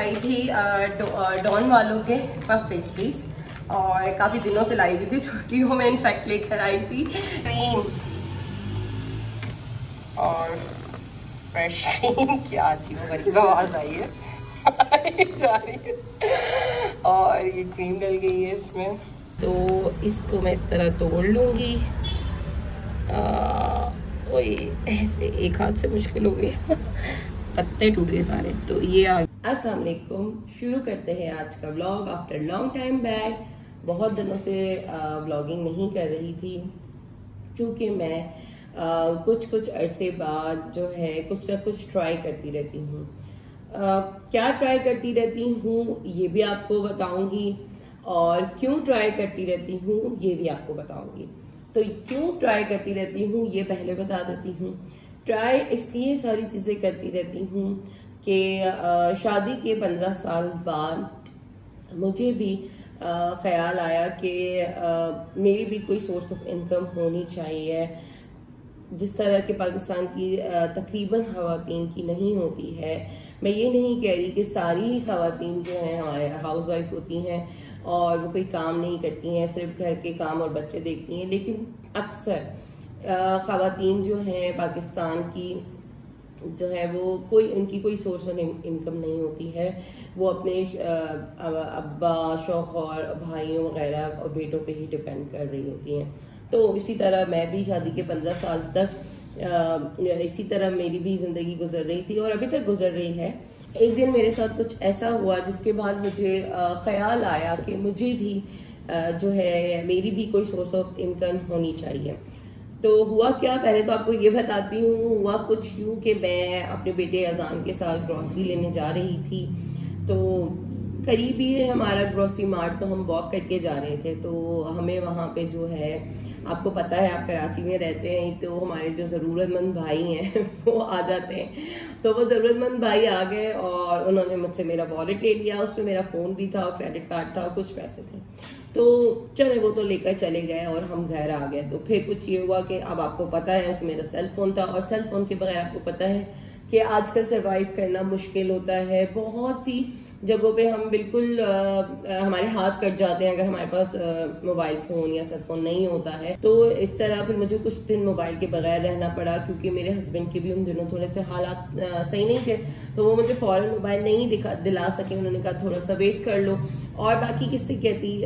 मंगाई थी डॉन वालों के पफ पेस्ट्रीज और काफ़ी दिनों से लाई हुई थी, छुट्टियों में इनफैक्ट लेकर आई थी। क्रीम और फ्रेश क्रीम, क्या अजीब गरीब आवाज़ आई है जा रही है। और ये क्रीम डल गई है इसमें, तो इसको मैं इस तरह तोड़ लूँगी। ओए ऐसे एक हाथ से मुश्किल हो गई पत्ते टूट गए सारे। तो ये अस्सलाम वालेकुम, शुरू करते हैं आज का vlog after long time back. बहुत दिनों से व्लॉगिंग नहीं कर रही थी क्योंकि मैं कुछ अरसे बाद जो है कुछ ना कुछ ट्राई करती रहती हूँ। क्या ट्राई करती रहती हूँ ये भी आपको बताऊंगी, और क्यों ट्राई करती रहती हूँ ये भी आपको बताऊंगी। तो क्यों ट्राई करती रहती हूँ ये पहले बता देती हूँ। ट्राई इसलिए सारी चीज़ें करती रहती हूँ कि शादी के 15 साल बाद मुझे भी ख्याल आया कि मेरी भी कोई सोर्स ऑफ इनकम होनी चाहिए। जिस तरह के पाकिस्तान की तकरीबन ख़वातीन की नहीं होती है। मैं ये नहीं कह रही कि सारी ख़वातीन जो हैं हमारे हाउस वाइफ होती हैं और वो कोई काम नहीं करती हैं, सिर्फ घर के काम और बच्चे देखती हैं, लेकिन अक्सर ख़वातीन जो हैं पाकिस्तान की जो है वो उनकी कोई सोर्स ऑफ इनकम नहीं होती है। वो अपने अब्बा, शौहर, भाइयों वगैरह और बेटों पे ही डिपेंड कर रही होती हैं। तो इसी तरह मैं भी शादी के 15 साल तक इसी तरह मेरी भी ज़िंदगी गुजर रही थी और अभी तक गुजर रही है। एक दिन मेरे साथ कुछ ऐसा हुआ जिसके बाद मुझे ख्याल आया कि मुझे भी जो है मेरी भी कोई सोर्स ऑफ इनकम होनी चाहिए। तो हुआ क्या, पहले तो आपको ये बताती हूँ। हुआ कुछ यूँ कि मैं अपने बेटे अजान के साथ ग्रॉसरी लेने जा रही थी। तो करीब ही है हमारा ग्रॉसरी मार्ट, तो हम वॉक करके जा रहे थे। तो हमें वहाँ पे जो है, आपको पता है आप कराची में रहते हैं, तो हमारे जो ज़रूरतमंद भाई हैं वो आ जाते हैं। तो वो ज़रूरतमंद भाई आ गए और उन्होंने मुझसे मेरा वॉलेट ले लिया। उसमें मेरा फ़ोन भी था और क्रेडिट कार्ड था और कुछ पैसे थे। तो चले वो तो लेकर चले गए और हम घर आ गए। तो फिर कुछ ये हुआ कि अब आपको पता है उसमें मेरा सेल फोन था, और सेल फोन के बगैर आपको पता है कि आजकल सरवाइव करना मुश्किल होता है। बहुत सी जगहों पे हम बिल्कुल हमारे हाथ कट जाते हैं अगर हमारे पास मोबाइल फोन या सेल फोन नहीं होता है। तो इस तरह फिर मुझे कुछ दिन मोबाइल के बगैर रहना पड़ा, क्योंकि मेरे हस्बैंड के भी उन दिनों थोड़े से हालात सही नहीं थे। तो वो मुझे फौरन मोबाइल नहीं दिला सके। उन्होंने कहा थोड़ा सा वेट कर लो। और बाकी किससे कहती,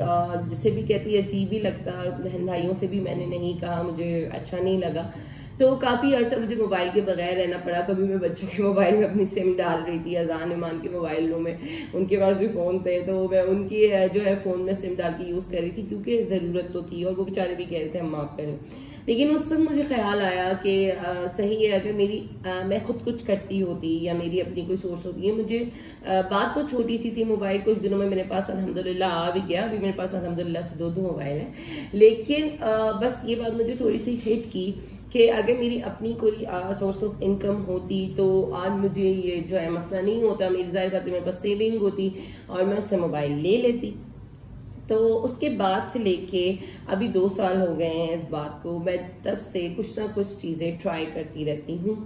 जिससे भी कहती अजीब ही लगता, बहन भाइयों से भी मैंने नहीं कहा, मुझे अच्छा नहीं लगा। तो काफ़ी अर्सा मुझे मोबाइल के बगैर रहना पड़ा। कभी मैं बच्चों के मोबाइल में अपनी सिम डाल रही थी, अजान ईमान के मोबाइलों में उनके पास भी फ़ोन थे, तो मैं उनकी जो है फ़ोन में सिम डाल के यूज़ कर रही थी, क्योंकि ज़रूरत तो थी और वो बेचारे भी कह रहे थे हम माफ़ करें। लेकिन उस समय मुझे ख्याल आया कि सही है, अगर मैं खुद कुछ करती होती या मेरी अपनी कोई सोर्स होती है। मुझे बात तो छोटी सी थी, मोबाइल कुछ दिनों में मेरे पास अल्हम्दुलिल्लाह आ भी गया। अभी मेरे पास अल्हम्दुलिल्लाह से 2 मोबाइल हैं। लेकिन बस ये बात मुझे थोड़ी सी हिट की कि अगर मेरी अपनी कोई सोर्स ऑफ इनकम होती तो आज मुझे ये जो है मसला नहीं होता। मेरी ज़ाहिर बात है मेरे पास सेविंग होती और मैं उससे मोबाइल ले लेती। तो उसके बाद से लेके अभी 2 साल हो गए हैं इस बात को। मैं तब से कुछ ना कुछ चीज़ें ट्राई करती रहती हूँ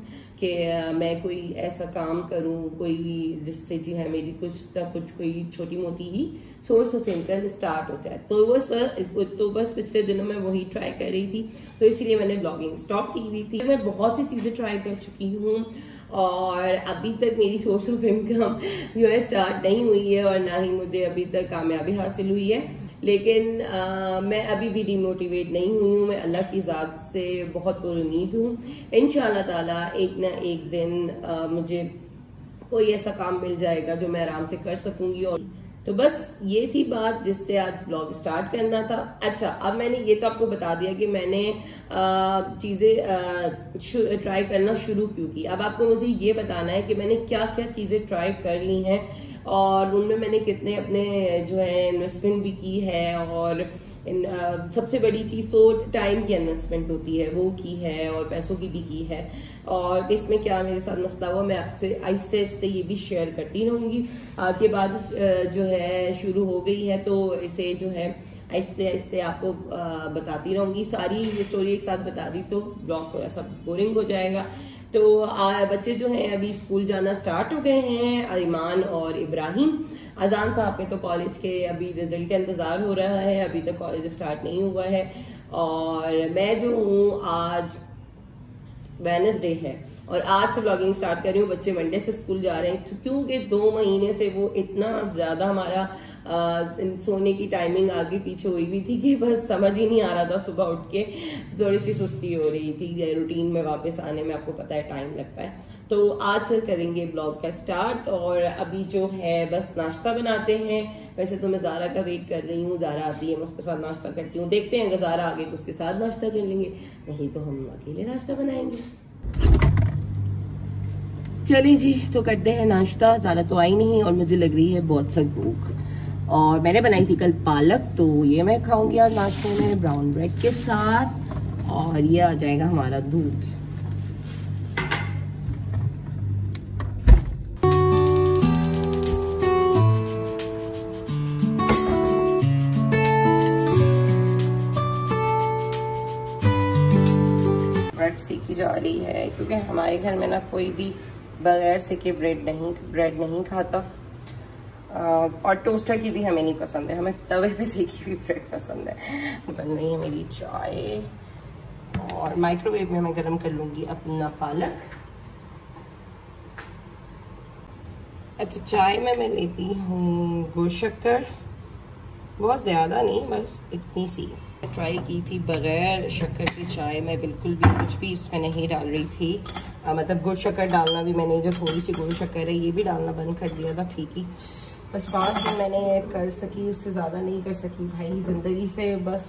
कि मैं कोई ऐसा काम करूँ कोई जिससे जी है मेरी कुछ ना कुछ कोई छोटी मोटी ही सोर्स ऑफ इनकम स्टार्ट हो जाए। तो बस पिछले दिनों में वही ट्राई कर रही थी, तो इसलिए मैंने ब्लॉगिंग स्टॉप की हुई थी। मैं बहुत सी चीज़ें ट्राई कर चुकी हूँ और अभी तक मेरी सोर्स ऑफ इनकम जो है स्टार्ट नहीं हुई है और ना ही मुझे अभी तक कामयाबी हासिल हुई है। लेकिन मैं अभी भी डिमोटिवेट नहीं हुई हूँ। मैं अल्लाह की ज़ात से बहुत पुरुमीद हूँ। इंशाअल्लाह ताला एक ना एक दिन मुझे कोई ऐसा काम मिल जाएगा जो मैं आराम से कर सकूंगी। और तो बस ये थी बात जिससे आज व्लॉग स्टार्ट करना था। अच्छा, अब मैंने ये तो आपको बता दिया कि मैंने चीज़ें ट्राई करना शुरू क्यों की। अब आपको मुझे ये बताना है कि मैंने क्या क्या चीज़ें ट्राई कर ली हैं और उनमें मैंने कितने अपने जो है इन्वेस्टमेंट भी की है। और सबसे बड़ी चीज़ तो टाइम की इन्वेस्टमेंट होती है, वो की है, और पैसों की भी की है। और इसमें क्या मेरे साथ मसला हुआ मैं आपसे आहिस्ते आहिस्ते ये भी शेयर करती रहूँगी। आज ये बात जो है शुरू हो गई है, तो इसे जो है आहिस्ते आहिस्ते आपको बताती रहूँगी। सारी स्टोरी एक साथ बता दी तो ब्लॉग थोड़ा सा बोरिंग हो जाएगा। तो बच्चे जो हैं अभी स्कूल जाना स्टार्ट हो गए हैं, ईमान और इब्राहिम। अजान साहब पे तो कॉलेज के अभी रिजल्ट का इंतज़ार हो रहा है, अभी तक कॉलेज स्टार्ट नहीं हुआ है। और मैं जो हूँ, आज वेडनेसडे है और आज से व्लॉगिंग स्टार्ट कर रही हूँ। बच्चे मंडे से स्कूल जा रहे हैं क्योंकि 2 महीने से वो इतना ज़्यादा हमारा सोने की टाइमिंग आगे पीछे हुई भी थी कि बस समझ ही नहीं आ रहा था। सुबह उठ के थोड़ी सी सुस्ती हो रही थी, रूटीन में वापस आने में आपको पता है टाइम लगता है। तो आज से करेंगे ब्लॉग का स्टार्ट और अभी जो है बस नाश्ता बनाते हैं। वैसे तो मैं ज़ारा का वेट कर रही हूँ, ज़ारा आती है मैं उसके साथ नाश्ता करती हूँ। देखते हैं अगर ज़ारा आ गई तो उसके साथ नाश्ता कर लेंगे, नहीं तो हम अकेले नाश्ता बनाएंगे। चलिए जी, तो करते हैं नाश्ता। ज़्यादा तो आई नहीं और मुझे लग रही है बहुत सा भूख। और मैंने बनाई थी कल पालक, तो ये मैं खाऊंगी आज नाश्ते में ब्राउन ब्रेड के साथ। और ये आ जाएगा हमारा दूध। ब्रेड सेकी जा रही है क्योंकि हमारे घर में ना कोई भी बगैर सेके ब्रेड नहीं खाता। और टोस्टर की भी हमें नहीं पसंद है, हमें तवे पे सेकी हुई ब्रेड पसंद है। बन रही है मेरी चाय और माइक्रोवेव में मैं गरम कर लूँगी अपना पालक। अच्छा, चाय में मैं लेती हूँ गुड़ शक्कर, बहुत ज़्यादा नहीं, बस इतनी सी। ट्राई की थी बगैर शक्कर की चाय, मैं बिल्कुल भी कुछ भी इसमें नहीं डाल रही थी। मतलब गुड़ शक्कर डालना भी मैंने, जो थोड़ी सी गुड़ शक्कर है ये भी डालना बंद कर दिया था, फीकी। बस 5 दिन मैंने ये कर सकी, उससे ज़्यादा नहीं कर सकी। भाई ज़िंदगी से बस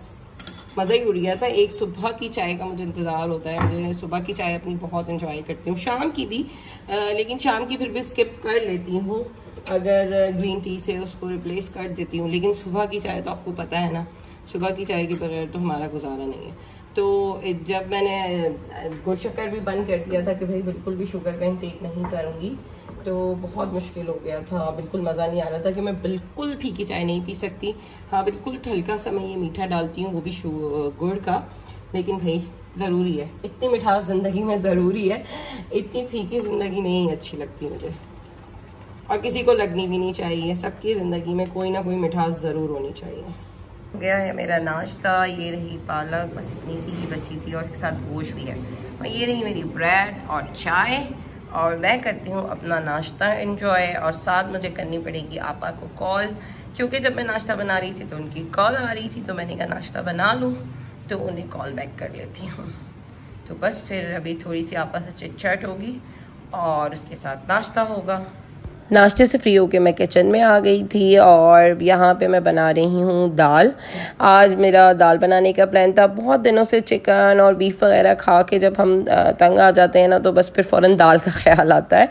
मज़ा ही उड़ गया था। एक सुबह की चाय का मुझे इंतज़ार होता है, मुझे सुबह की चाय अपनी बहुत इंजॉय करती हूँ, शाम की भी, लेकिन शाम की फिर भी स्किप कर लेती हूँ अगर ग्रीन टी से उसको रिप्लेस कर देती हूँ। लेकिन सुबह की चाय तो आपको पता है ना, सुबह की चाय के बगैर तो हमारा गुजारा नहीं है। तो जब मैंने गुड़ शक्कर भी बंद कर दिया था कि भाई बिल्कुल भी शुगर का इंटेक नहीं करूँगी, तो बहुत मुश्किल हो गया था, बिल्कुल मज़ा नहीं आ रहा था कि मैं बिल्कुल फीकी चाय नहीं पी सकती। हाँ, बिल्कुल हल्का सा मैं ये मीठा डालती हूँ, वो भी गुड़ का, लेकिन भाई ज़रूरी है, इतनी मिठास ज़िंदगी में ज़रूरी है। इतनी फीकी ज़िंदगी नहीं अच्छी लगती मुझे, और किसी को लगनी भी नहीं चाहिए। सबकी ज़िंदगी में कोई ना कोई मिठास ज़रूर होनी चाहिए। हो गया है मेरा नाश्ता, ये रही पालक, बस इतनी सी ही बची थी और इसके साथ गोश्त भी है, और ये रही मेरी ब्रेड और चाय। और मैं करती हूँ अपना नाश्ता एंजॉय, और साथ मुझे करनी पड़ेगी आपा को कॉल, क्योंकि जब मैं नाश्ता बना रही थी तो उनकी कॉल आ रही थी, तो मैंने कहा नाश्ता बना लूँ तो उन्हें कॉल बैक कर लेती हूँ। तो बस फिर अभी थोड़ी सी आपस से चिट चैट होगी और उसके साथ नाश्ता होगा। नाश्ते से फ्री होके मैं किचन में आ गई थी और यहाँ पे मैं बना रही हूँ दाल। आज मेरा दाल बनाने का प्लान था। बहुत दिनों से चिकन और बीफ वगैरह खा के जब हम तंग आ जाते हैं ना, तो बस फिर फ़ौरन दाल का ख्याल आता है।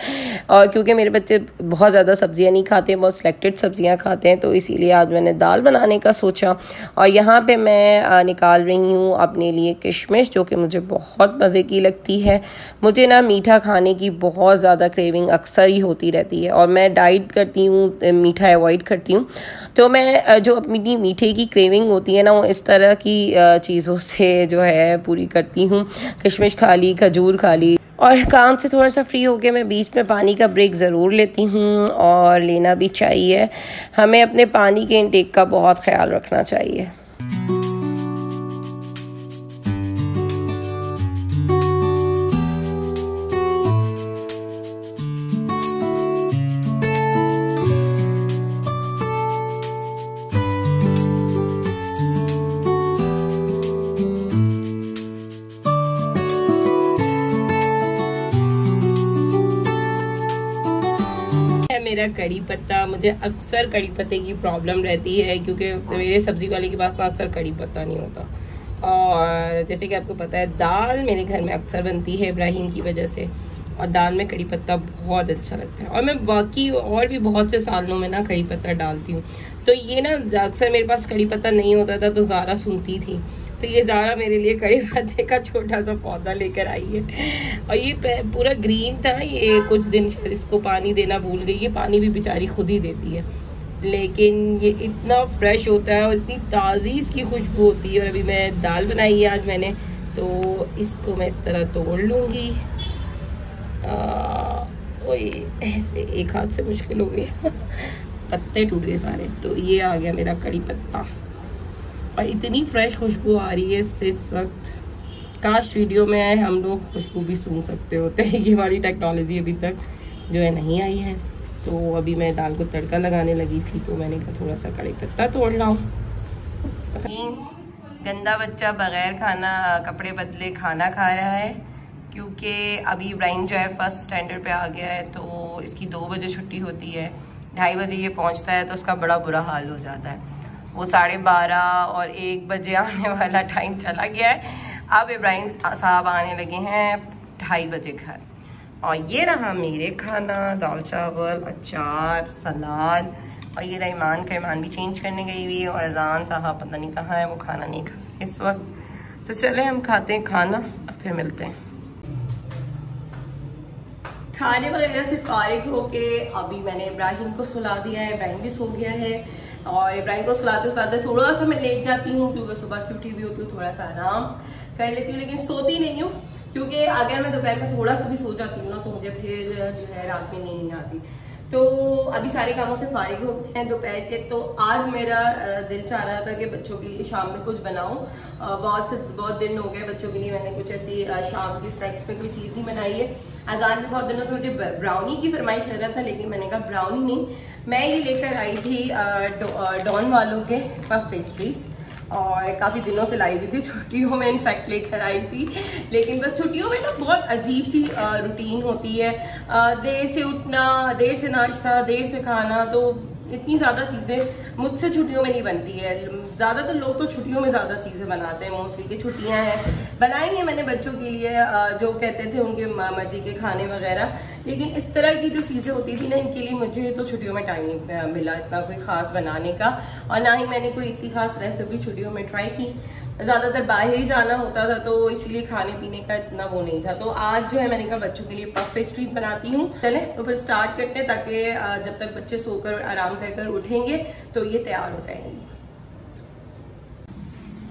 और क्योंकि मेरे बच्चे बहुत ज़्यादा सब्जियाँ नहीं खाते, बहुत सिलेक्टेड सब्जियाँ खाते हैं, तो इसीलिए आज मैंने दाल बनाने का सोचा। और यहाँ पर मैं निकाल रही हूँ अपने लिए किशमिश, जो कि मुझे बहुत मज़े की लगती है। मुझे ना मीठा खाने की बहुत ज़्यादा क्रेविंग अक्सर ही होती रहती है, और मैं डाइट करती हूँ, मीठा अवॉइड करती हूँ। तो मैं जो अपनी मीठे की क्रेविंग होती है ना, वो इस तरह की चीज़ों से जो है पूरी करती हूँ। किशमिश खा ली, खजूर खा ली, और काम से थोड़ा सा फ्री होके मैं बीच में पानी का ब्रेक ज़रूर लेती हूँ, और लेना भी चाहिए। हमें अपने पानी के इंटेक का बहुत ख्याल रखना चाहिए। मेरा कड़ी पत्ता, मुझे अक्सर कड़ी पत्ते की प्रॉब्लम रहती है क्योंकि मेरे सब्जी वाले के पास अक्सर कड़ी पत्ता नहीं होता। और जैसे कि आपको पता है, दाल मेरे घर में अक्सर बनती है इब्राहिम की वजह से, और दाल में कड़ी पत्ता बहुत अच्छा लगता है। और मैं बाकी और भी बहुत से सालों में ना कड़ी पत्ता डालती हूँ। तो ये ना अक्सर मेरे पास कड़ी पत्ता नहीं होता था, तो ज़ारा सुनती थी, तो ये ज़ारा मेरे लिए कड़ी पत्ते का छोटा सा पौधा लेकर आई है। और ये पूरा ग्रीन था, ये कुछ दिन शायद इसको पानी देना भूल गई। ये पानी भी बेचारी खुद ही देती है, लेकिन ये इतना फ्रेश होता है और इतनी ताज़ी इसकी खुशबू होती है। और अभी मैं दाल बनाई है आज मैंने, तो इसको मैं इस तरह तोड़ लूँगी ओए ऐसे एक हाथ से मुश्किल हो गई पत्ते टूट गए सारे। तो ये आ गया मेरा कड़ी पत्ता और इतनी फ्रेश खुशबू आ रही है इससे इस वक्त। काश वीडियो में हम लोग खुशबू भी सूंघ सकते होते हैं। ये वाली टेक्नोलॉजी अभी तक जो है नहीं आई है। तो अभी मैं दाल को तड़का लगाने लगी थी तो मैंने कहा थोड़ा सा कड़ी पत्ता तोड़ लाऊं। गंदा बच्चा बगैर कपड़े बदले खाना खा रहा है क्योंकि अभी इब्राहिम जो है फर्स्ट स्टैंडर्ड पे आ गया है तो इसकी 2 बजे छुट्टी होती है, 2:30 बजे ये पहुंचता है तो उसका बड़ा बुरा हाल हो जाता है। वो 12:30 और 1 बजे आने वाला टाइम चला गया है। अब इब्राहिम साहब आने लगे हैं 2:30 बजे घर। और ये रहा मेरे खाना, दाल चावल, अचार, सलाद। और ये रहा ईमान भी चेंज करने गई हुई है और अजान साहब पता नहीं कहाँ है, वो खाना नहीं खा इस वक्त। तो चले हम खाते हैं खाना, फिर मिलते हैं। खाने वगैरह से फारिग होके अभी मैंने इब्राहिम को सुला दिया है, इब्राहिम भी सो गया है। और इब्राहिम को सुलाते थोड़ा सा मैं लेट जाती हूँ क्योंकि सुबह की उठी हुई होती हूँ, थोड़ा सा आराम कर लेती हूँ, लेकिन सोती नहीं हूँ क्योंकि अगर मैं दोपहर में थोड़ा सा भी सो जाती हूँ ना तो मुझे फिर जो है रात में नींद नहीं आती। तो अभी सारे कामों से फारिग हो गए हैं दोपहर के। तो आज मेरा दिल चाह रहा था कि बच्चों के लिए शाम में कुछ बनाऊं। बहुत दिन हो गए बच्चों के लिए मैंने कुछ ऐसी शाम की स्नैक्स में कोई चीज़ नहीं बनाई है। अजान भी बहुत दिनों से मुझे ब्राउनी की फरमाइश कर रहा था, लेकिन मैंने कहा ब्राउनी नहीं, मैं ये लेकर आई थी डॉन वालों के पफ पेस्ट्रीज और काफ़ी दिनों से लाई हुई थी, छुट्टियों में इनफैक्ट लेकर आई थी। लेकिन बस छुट्टियों में ना बहुत अजीब सी रूटीन होती है, देर से उठना, देर से नाश्ता, देर से खाना, तो इतनी ज़्यादा चीज़ें मुझसे छुट्टियों में नहीं बनती है। ज़्यादातर लोग तो छुट्टियों में ज़्यादा चीज़ें बनाते हैं, मोस्टली की छुट्टियां हैं। बनाई है मैंने बच्चों के लिए जो कहते थे उनके मर्जी के खाने वगैरह, लेकिन इस तरह की जो चीज़ें होती थी ना इनके लिए मुझे तो छुट्टियों में टाइम नहीं मिला इतना कोई ख़ास बनाने का, और ना ही मैंने कोई इतनी खास रेसिपी छुट्टियों में ट्राई की। ज़्यादातर बाहर ही जाना होता था तो इसलिए खाने पीने का इतना वो नहीं था। तो आज जो है मैंने कहा बच्चों के लिए पफ पेस्ट्रीज बनाती हूँ। चले तो फिर स्टार्ट करते हैं ताकि जब तक बच्चे सोकर आराम कर उठेंगे तो ये तैयार हो जाएंगी।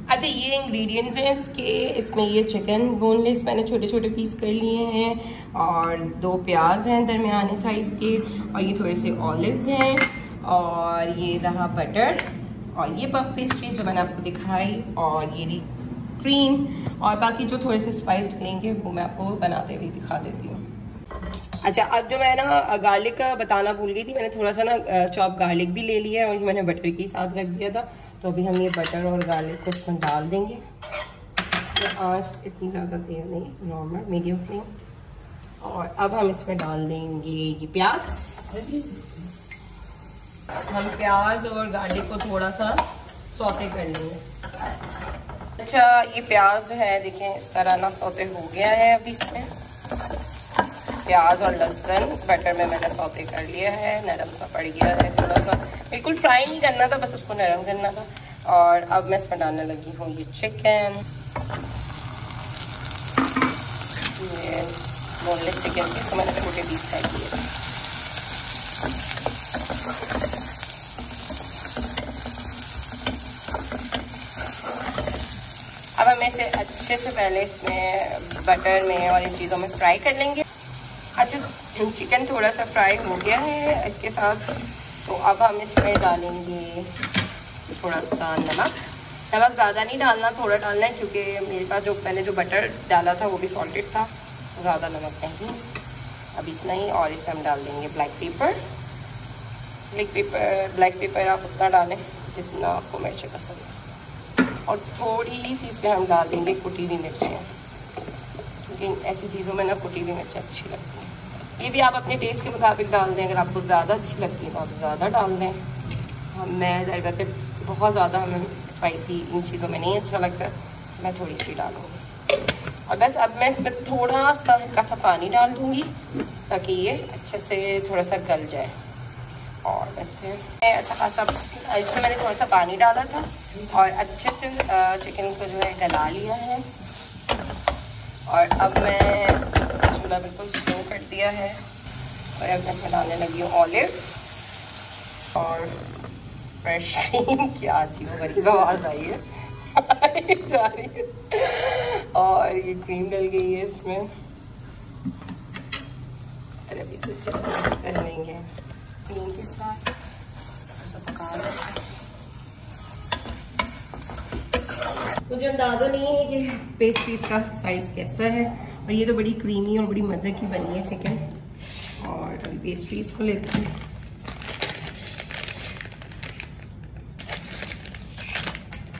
अच्छा, ये इंग्रेडिएंट्स हैं इसके। इसमें ये चिकन बोनलेस मैंने छोटे छोटे पीस कर लिए हैं और 2 प्याज हैं दरमियाने साइज के, और ये थोड़े से ऑलिव्स हैं, और ये रहा बटर, और ये पफ पेस्ट्रीज जो मैंने आपको दिखाई, और ये क्रीम, और बाकी जो थोड़े से स्पाइस डलेंगे वो मैं आपको बनाते हुए दिखा देती हूँ। अच्छा, अब जो मैं ना गार्लिक का बताना भूल गई थी, मैंने थोड़ा सा ना चॉप गार्लिक भी ले लिया है और ये मैंने बटर के साथ रख दिया था। तो अभी हम ये बटर और गार्लिक को इसमें डाल देंगे। तो आँच इतनी ज़्यादा तेज नहीं, नॉर्मल मीडियम फ्लेम। और अब हम इसमें डाल देंगे ये प्याज। हम प्याज और गार्लिक को थोड़ा सा सौते कर लेंगे। अच्छा, ये प्याज जो है देखें इस तरह ना सौते हो गया है। अभी इसमें प्याज और लहसुन बटर में मैंने सौते कर लिया है, नरम सा पड़ गया है। थोड़ा सा बिल्कुल फ्राई नहीं करना था, बस उसको नरम करना था। और अब मैं इसमें डालने लगी हूँ ये चिकन, ये बोनलेस चिकन के, इसको मैंने छोटे पीस कर दिए। अब हम इसे अच्छे से पहले इसमें बटर में और इन चीज़ों में फ्राई कर लेंगे। अच्छा, चिकन थोड़ा सा फ्राई हो गया है इसके साथ, तो अब हम इसमें डालेंगे थोड़ा सा नमक। नमक ज़्यादा नहीं डालना, थोड़ा डालना है क्योंकि मेरे पास जो मैंने जो बटर डाला था वो भी सॉल्टेड था, ज़्यादा नमक नहीं, अब इतना ही। और इसमें हम डाल देंगे ब्लैक पेपर आप उतना डालें जितना आपको मिर्चें पसंद है, और थोड़ी सी इसमें हम डाल देंगे कुटी हुई मिर्चें, क्योंकि ऐसी चीज़ों में ना कुटी हुई मिर्चें अच्छी लगती हैं। ये भी आप अपने टेस्ट के मुताबिक डाल दें, अगर आपको ज़्यादा अच्छी लगती है तो आप ज़्यादा डाल दें। मैं ज़्यादा बहुत ज़्यादा हमें स्पाइसी इन चीज़ों में नहीं अच्छा लगता, मैं थोड़ी सी डालूँगी। और बस अब मैं इसमें थोड़ा सा हल्का सा पानी डाल दूँगी ताकि ये अच्छे से थोड़ा सा गल जाए। और बस फिर अच्छा खासा इसमें मैंने थोड़ा सा पानी डाला था और अच्छे से चिकन को जो है गला लिया है। और अब मैं चूल्हा बिल्कुल स्लो कर दिया है और अब मैं डालने लगी हूँ ऑलिव और फ्रेश क्रीम। क्या अजीब गरीब आवाज़ आई है जा रही है। और ये क्रीम डल गई है इसमें, इस अच्छे से मिक्स कर लेंगे क्रीम के साथ, पका लेंगे। मुझे अंदाजा नहीं है कि पेस्ट्रीज का साइज कैसा है, और ये तो बड़ी क्रीमी और बड़ी मज़े की बनी है चिकन। और अभी पेस्ट्रीज को लेते हैं।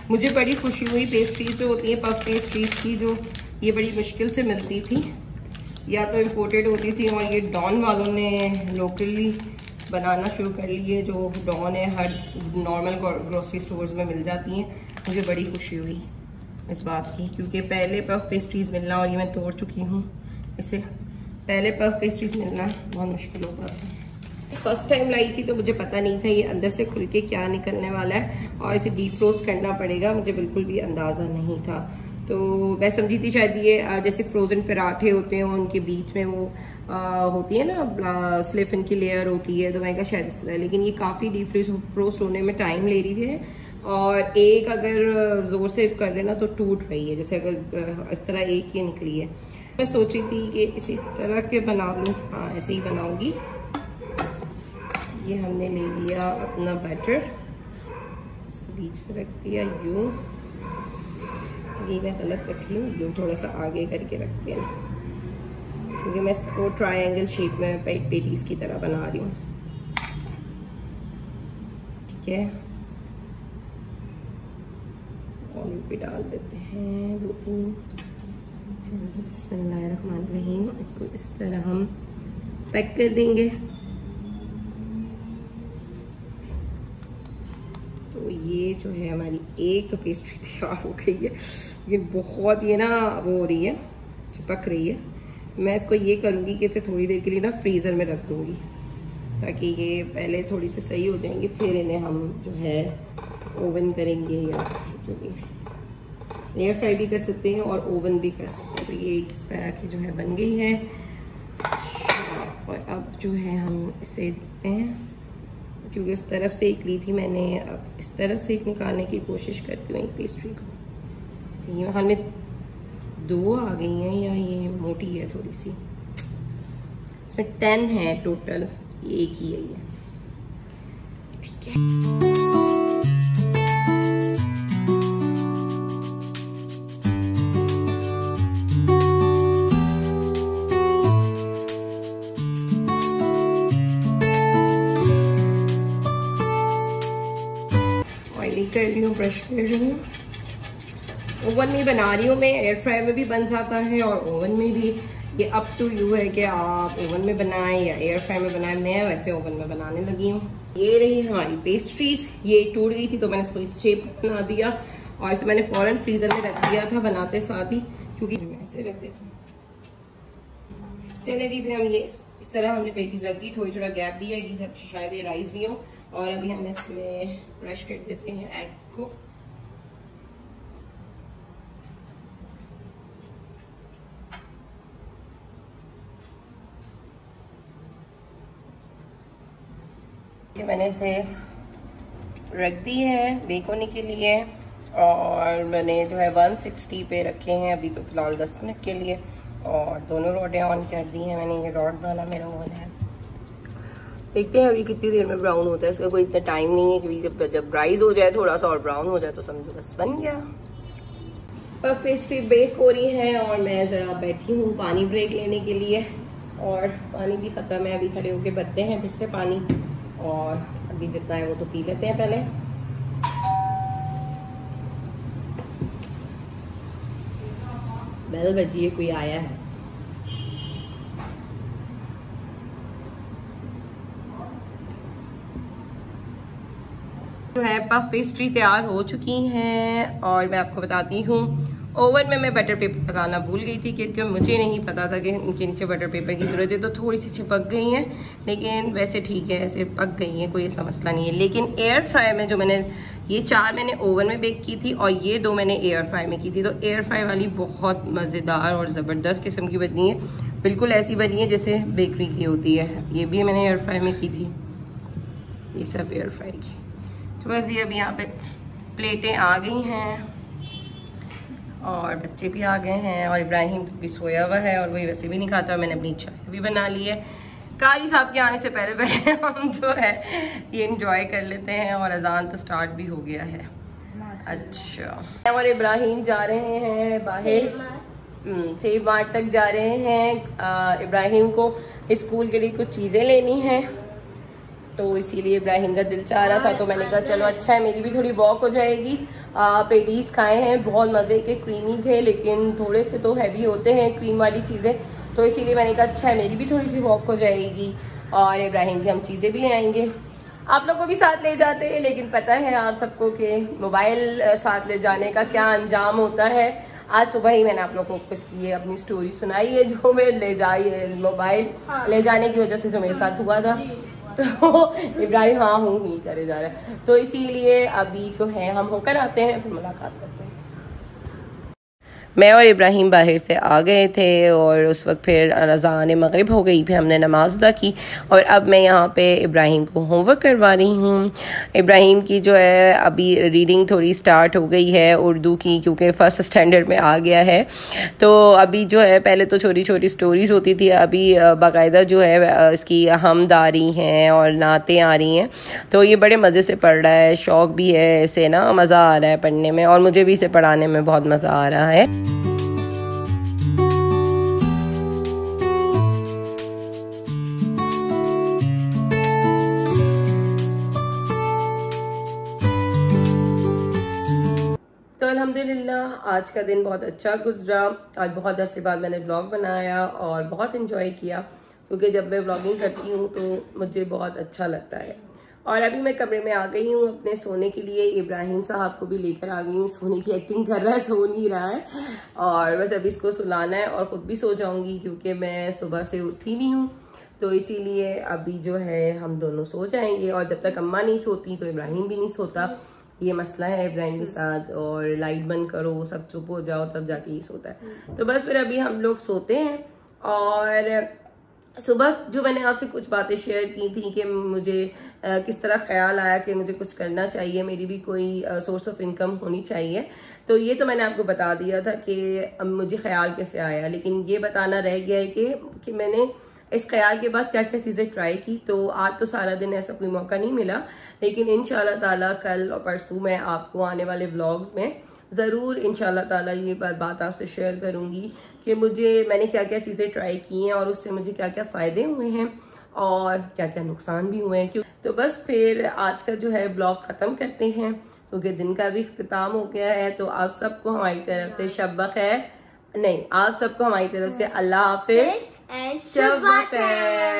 मुझे बड़ी खुशी हुई पेस्ट्रीज जो होती है पफ पेस्ट्रीज की, जो ये बड़ी मुश्किल से मिलती थी, या तो इम्पोर्टेड होती थी, और ये डॉन वालों ने लोकली बनाना शुरू कर ली है। जो डॉन है हर नॉर्मल ग्रोसरी स्टोर्स में मिल जाती हैं। मुझे बड़ी खुशी हुई इस बात की, क्योंकि पहले पफ पेस्ट्रीज मिलना, और ये मैं तोड़ चुकी हूँ, इससे पहले पफ पेस्ट्रीज मिलना बहुत मुश्किल होता था। फर्स्ट टाइम लाई थी तो मुझे पता नहीं था ये अंदर से खुल के क्या निकलने वाला है, और इसे डीफ्रोस्ट करना पड़ेगा। मुझे बिल्कुल भी अंदाज़ा नहीं था। तो मैं समझी थी शायद ये जैसे फ्रोज़न पराठे होते हैं, उनके बीच में वो होती है ना स्लिफिन की लेयर होती है, तो मैं कहा शायद इस तरह। लेकिन ये काफ़ी डीफ्रोस्ट होने में टाइम ले रही थी, और एक अगर ज़ोर से कर लेना तो टूट रही है, जैसे अगर इस तरह एक ही निकली है। मैं सोची थी कि इसी तरह के बना लूँ। हाँ, ऐसे ही बनाऊँगी। ये हमने ले लिया अपना बैटर, इसको बीच में रख दिया यूँ। ये मैं गलत रखी हूँ, यूँ थोड़ा सा आगे करके रखते हैं, क्योंकि मैं इसको ट्रायंगल शेप में पेटीज की तरह बना रही हूँ। ठीक है, ऑलिव भी डाल देते हैं 2-3। चलिए बिस्मिल्लाहिर्रहमानिर्रहीम। इसको इस तरह हम पैक कर देंगे। तो ये जो है हमारी एक तो पेस्ट्री तैयार हो गई है, लेकिन बहुत ये ना वो हो रही है, चिपक रही है। मैं इसको ये करूँगी कि इसे थोड़ी देर के लिए ना फ्रीज़र में रख दूँगी, ताकि ये पहले थोड़ी सी सही हो जाएंगे, फिर इन्हें हम जो है ओवन करेंगे, या जो भी एयर फ्राई भी कर सकते हैं और ओवन भी कर सकते हैं। तो ये इस तरह की जो है बन गई है। और अब जो है हम इसे देखते हैं, क्योंकि उस तरफ से एक ली थी मैंने, अब इस तरफ से एक निकालने की कोशिश करती हूँ एक पेस्ट्री को। तो ये हाल में 2 आ गई हैं, या ये मोटी है थोड़ी सी। इसमें 10 है टोटल, ये एक ही है ये। ठीक है, कर रही हूँ, ब्रश कर रही हूँ। ओवन में बना रही हूँ मैं, एयर फ्राई में भी बन जाता है और ओवन में भी। ये अप टू यू है कि आप ओवन में बनाएं या एयर फ्राई में बनाएं। मैं वैसे ओवन में बनाने लगी हूँ। ये रही हमारी पेस्ट्रीज। ये टूट गई थी तो मैंने इसको इस शेप में बना दिया, और इसे मैंने फौरन फ्रीजर में रख दिया था बनाते साथ ही, क्योंकि मैं ऐसे रख देती हूँ। चले जी, फिर हम ये इस तरह हमने पेटीज रख दी, थोड़ा गैप दिया कि शायद ये राइस भी हो। और अभी हम इसमें ब्रश कर देते हैं एग को। कि मैंने इसे रख दी है बेक होने के लिए, और मैंने जो है 160 पे रखे हैं अभी तो फिलहाल 10 मिनट के लिए, और दोनों रॉडें ऑन कर दी हैं मैंने। ये रॉड वाला मेरा ओवन है। देखते हैं अभी कितनी देर में ब्राउन होता है। इसका कोई इतना टाइम नहीं है, क्योंकि जब राइस हो जाए थोड़ा सा और ब्राउन हो जाए तो समझो बस बन गया। पफ पेस्ट्री बेक हो रही है और मैं ज़रा बैठी हूँ पानी ब्रेक लेने के लिए, और पानी भी ख़त्म है। अभी खड़े होके भरते हैं फिर से पानी, और अभी जितना है वो तो पी लेते हैं पहले। बेल बजी है, कोई आया है। जो है पफ पेस्ट्री तैयार हो चुकी हैं, और मैं आपको बताती हूँ ओवन में मैं बटर पेपर लगाना भूल गई थी, क्योंकि मुझे नहीं पता था कि इनके नीचे बटर पेपर की ज़रूरत है। तो थोड़ी सी चिपक गई हैं, लेकिन वैसे ठीक है, ऐसे पक गई हैं, कोई ऐसा मसला नहीं है। लेकिन एयर फ्राई में जो मैंने ये 4 मैंने ओवन में बेक की थी, और ये 2 मैंने एयर फ्राई में की थी। तो एयर फ्राई वाली बहुत मज़ेदार और ज़बरदस्त किस्म की बनी है, बिल्कुल ऐसी बनी है जैसे बेकरी की होती है। ये भी मैंने एयर फ्राई में की थी, ये सब एयर फ्राई की। तो बस ये अभी यहाँ पे प्लेटें आ गई हैं, और बच्चे भी आ गए हैं, और इब्राहिम भी सोया हुआ है और वही वैसे भी नहीं खाता। मैंने अपनी चाय भी बना ली है। कारी साहब के आने से पहले पहले हम जो है ये एंजॉय कर लेते हैं और अजान तो स्टार्ट भी हो गया है। अच्छा, और इब्राहिम जा रहे हैं बाहर, सेव मार्ट तक जा रहे हैं। इब्राहिम को स्कूल के लिए कुछ चीज़ें लेनी हैं, तो इसीलिए इब्राहिम का दिल चाह रहा था, तो मैंने कहा चलो अच्छा है, मेरी भी थोड़ी वॉक हो जाएगी। पेटीज खाए हैं, बहुत मज़े के, क्रीमी थे, लेकिन थोड़े से तो हैवी होते हैं क्रीम वाली चीज़ें, तो इसीलिए मैंने कहा अच्छा है, मेरी भी थोड़ी सी वॉक हो जाएगी और इब्राहिम की हम चीज़ें भी ले आएंगे। आप लोग को भी साथ ले जाते हैं, लेकिन पता है आप सबको कि मोबाइल साथ ले जाने का क्या अंजाम होता है। आज सुबह ही मैंने आप लोगों को इसकी अपनी स्टोरी सुनाई है, जो मैं ले जाई मोबाइल ले जाने की वजह से जो मेरे साथ हुआ था। तो इब्राहिम हाँ हूँ ही करे जा रहा है, तो इसीलिए अभी जो है हम होकर आते हैं, फिर मुलाकात करते हैं। मैं और इब्राहिम बाहर से आ गए थे और उस वक्त फिर अज़ान मगरिब हो गई, फिर हमने नमाज अदा की और अब मैं यहाँ पे इब्राहिम को होमवर्क करवा रही हूँ। इब्राहिम की जो है अभी रीडिंग थोड़ी स्टार्ट हो गई है उर्दू की, क्योंकि फर्स्ट स्टैंडर्ड में आ गया है। तो अभी जो है पहले तो छोटी छोटी स्टोरीज़ होती थी, अभी बाकायदा जो है इसकी हमद आ रही हैं और नातें आ रही हैं, तो ये बड़े मज़े से पढ़ रहा है, शौक़ भी है इसे ना, मज़ा आ रहा है पढ़ने में और मुझे भी इसे पढ़ाने में बहुत मज़ा आ रहा है। तो अल्हम्दुलिल्लाह आज का दिन बहुत अच्छा गुजरा। आज बहुत अरसे बाद मैंने ब्लॉग बनाया और बहुत इन्जॉय किया, क्योंकि जब मैं ब्लॉगिंग करती हूँ तो मुझे बहुत अच्छा लगता है। और अभी मैं कमरे में आ गई हूँ अपने सोने के लिए। इब्राहिम साहब को भी लेकर आ गई हूँ, सोने की एक्टिंग कर रहा है, सो नहीं रहा है, और बस अभी इसको सुलाना है और खुद भी सो जाऊंगी, क्योंकि मैं सुबह से उठी नहीं हूँ, तो इसीलिए अभी जो है हम दोनों सो जाएंगे। और जब तक अम्मा नहीं सोती तो इब्राहिम भी नहीं सोता, ये मसला है इब्राहिम के साथ। और लाइट बंद करो, सब चुप हो जाओ, तब जाके ही सोता है। तो बस फिर अभी हम लोग सोते हैं। और सुबह जो मैंने आपसे कुछ बातें शेयर की थी कि मुझे किस तरह ख्याल आया कि मुझे कुछ करना चाहिए, मेरी भी कोई सोर्स ऑफ इनकम होनी चाहिए, तो ये तो मैंने आपको बता दिया था कि मुझे ख्याल कैसे आया। लेकिन ये बताना रह गया है कि मैंने इस ख्याल के बाद क्या क्या चीज़ें ट्राई की। तो आज तो सारा दिन ऐसा कोई मौका नहीं मिला, लेकिन इंशाल्लाह ताला कल और परसों मैं आपको आने वाले व्लॉग्स में ज़रूर इंशाल्लाह ताला ये बात आपसे शेयर करूंगी कि मैंने क्या क्या चीज़ें ट्राई की हैं और उससे मुझे क्या क्या फ़ायदे हुए हैं और क्या क्या नुकसान भी हुए हैं। क्यों तो बस फिर आज का जो है ब्लॉग ख़त्म करते हैं, क्योंकि दिन का भी इख्तिताम हो गया है। तो आप सबको हमारी तरफ से शब बखैर, नहीं, आप सबको हमारी तरफ से अल्लाह हाफिज़, शब बखैर।